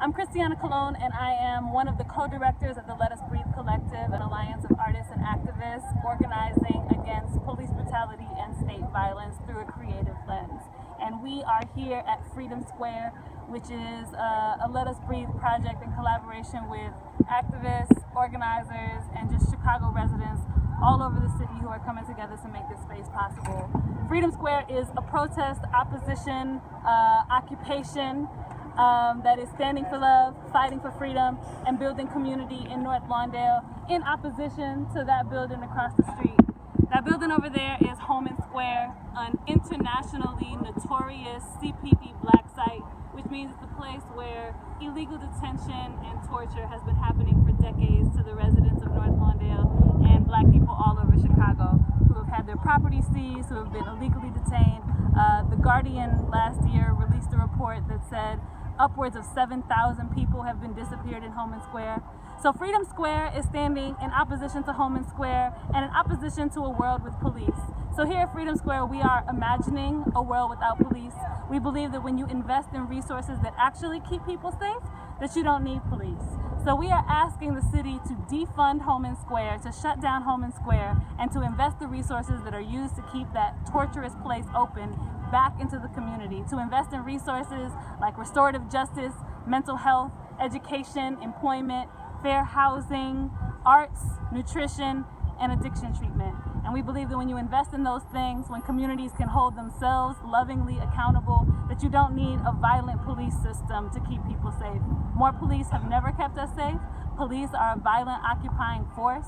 I'm Kristina Colon, and I am one of the co-directors of the Let Us Breathe Collective, an alliance of artists and activists organizing against police brutality and state violence through a creative lens. And we are here at Freedom Square, which is a Let Us Breathe project in collaboration with activists, organizers, and just Chicago residents all over the city who are coming together to make this space possible. Freedom Square is a protest, opposition, occupation that is standing for love, fighting for freedom, and building community in North Lawndale in opposition to that building across the street. That building over there is Homan Square, an internationally notorious CPD black site, which means it's a place where illegal detention and torture has been happening for decades to the residents of North Lawndale and black people all over Chicago who have had their property seized, who have been illegally detained. The Guardian last year released a report that said upwards of 7,000 people have been disappeared in Homan Square. So Freedom Square is standing in opposition to Homan Square and in opposition to a world with police. So here at Freedom Square, we are imagining a world without police. We believe that when you invest in resources that actually keep people safe, that you don't need police. So we are asking the city to defund Homan Square, to shut down Homan Square, and to invest the resources that are used to keep that torturous place open back into the community, to invest in resources like restorative justice, mental health, education, employment, fair housing, arts, nutrition, and addiction treatment. And we believe that when you invest in those things, when communities can hold themselves lovingly accountable, that you don't need a violent police system to keep people safe. More police have never kept us safe. Police are a violent occupying force.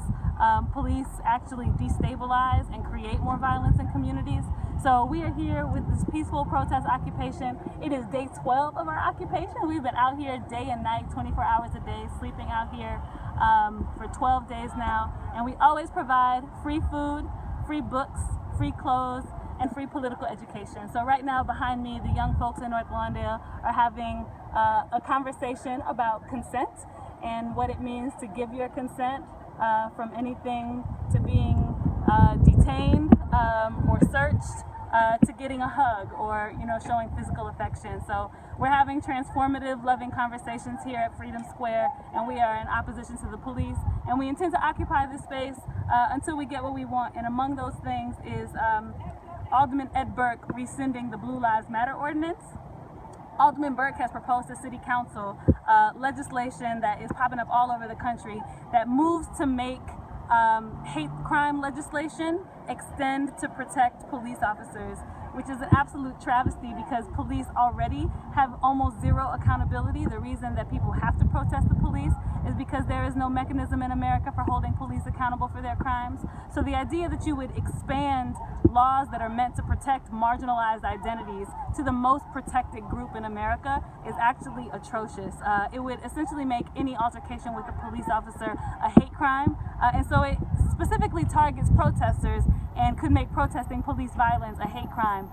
Police actually destabilize and create more violence in communities. So we are here with this peaceful protest occupation. It is day 12 of our occupation. We've been out here day and night, 24 hours a day, sleeping out here for 12 days now. And we always provide free food, free books, free clothes, and free political education. So right now behind me, the young folks in North Lawndale are having a conversation about consent and what it means to give your consent from anything to being detained or searched to getting a hug or showing physical affection. So we're having transformative, loving conversations here at Freedom Square, and we are in opposition to the police, and we intend to occupy this space until we get what we want. And among those things is Alderman Ed Burke rescinding the Blue Lives Matter ordinance. Alderman Burke has proposed to City Council legislation that is popping up all over the country that moves to make hate crime legislation extend to protect police officers, which is an absolute travesty because police already have almost zero accountability. The reason that people have to protest the police is because there is no mechanism in America for holding police accountable for their crimes. So the idea that you would expand laws that are meant to protect marginalized identities to the most protected group in America is actually atrocious. It would essentially make any altercation with a police officer a hate crime, and so it specifically targets protesters and could make protesting police violence a hate crime,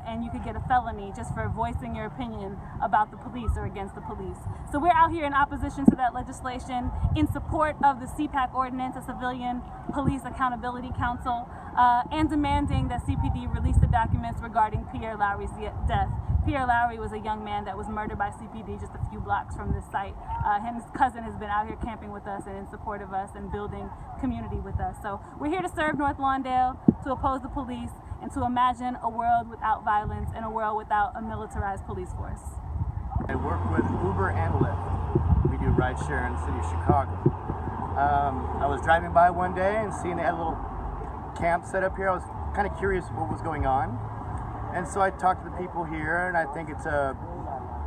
and you could get a felony just for voicing your opinion about the police or against the police. So we're out here in opposition to that legislation, in support of the CPAC ordinance, a Civilian Police Accountability Council, and demanding that CPD release the documents regarding Pierre Lowry's death. Pierre Lowry was a young man that was murdered by CPD just a few blocks from this site. His cousin has been out here camping with us and in support of us and building community with us. So we're here to serve North Lawndale, to oppose the police, and to imagine a world without violence and a world without a militarized police force. I work with Uber and Lyft. We do rideshare in the city of Chicago. I was driving by one day and seeing they had a little camp set up here. I was kind of curious what was going on. And so I talked to the people here, and I think it's a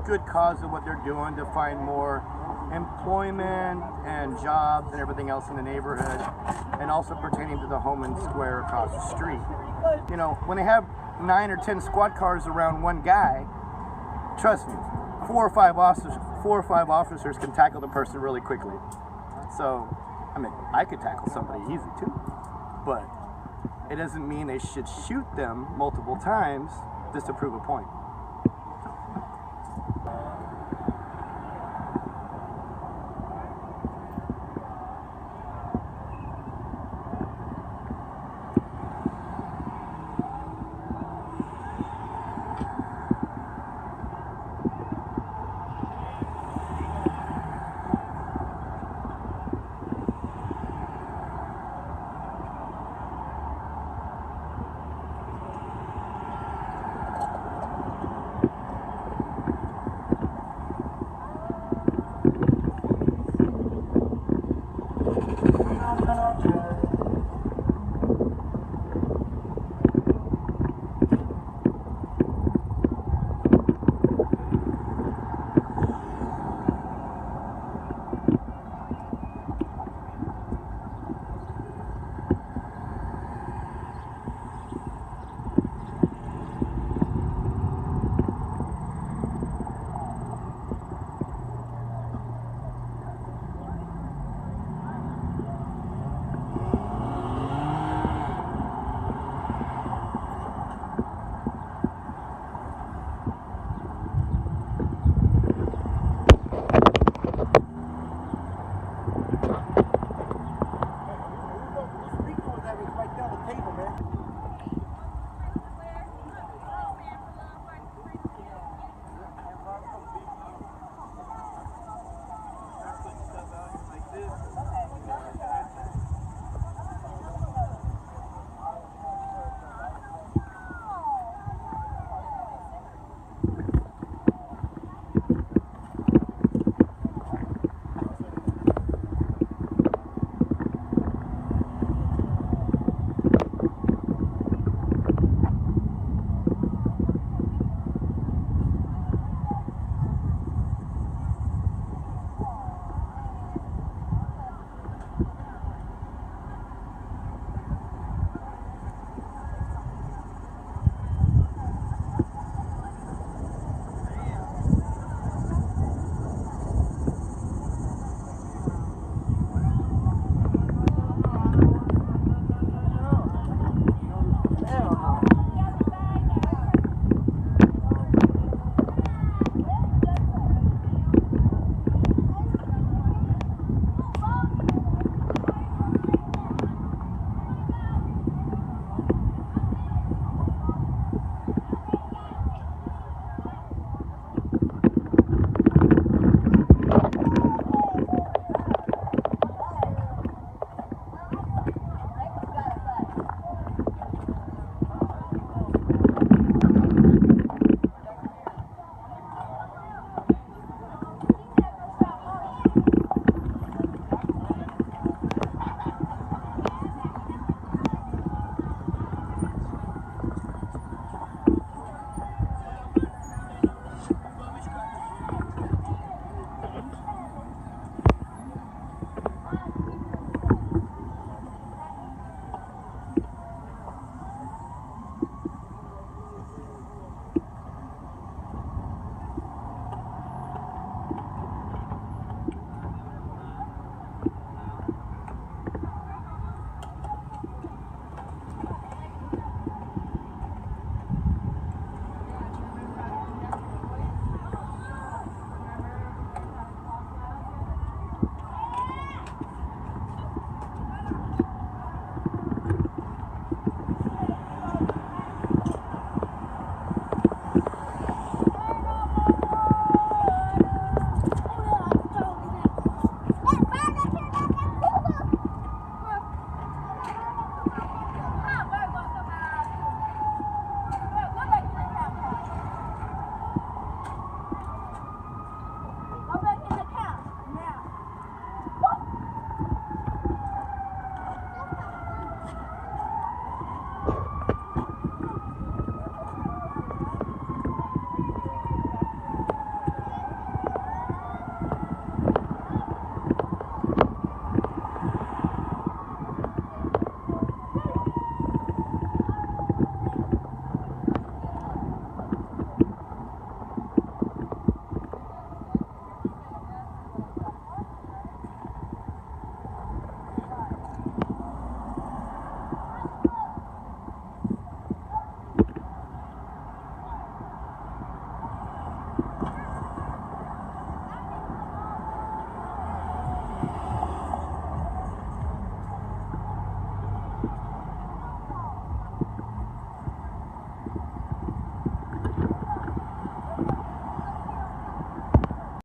good cause of what they're doing to find more employment and jobs and everything else in the neighborhood, and also pertaining to the Homan Square across the street. When they have 9 or 10 squad cars around one guy, trust me, 4 or 5 officers can tackle the person really quickly. So, I could tackle somebody easy too, but it doesn't mean they should shoot them multiple times just to prove a point.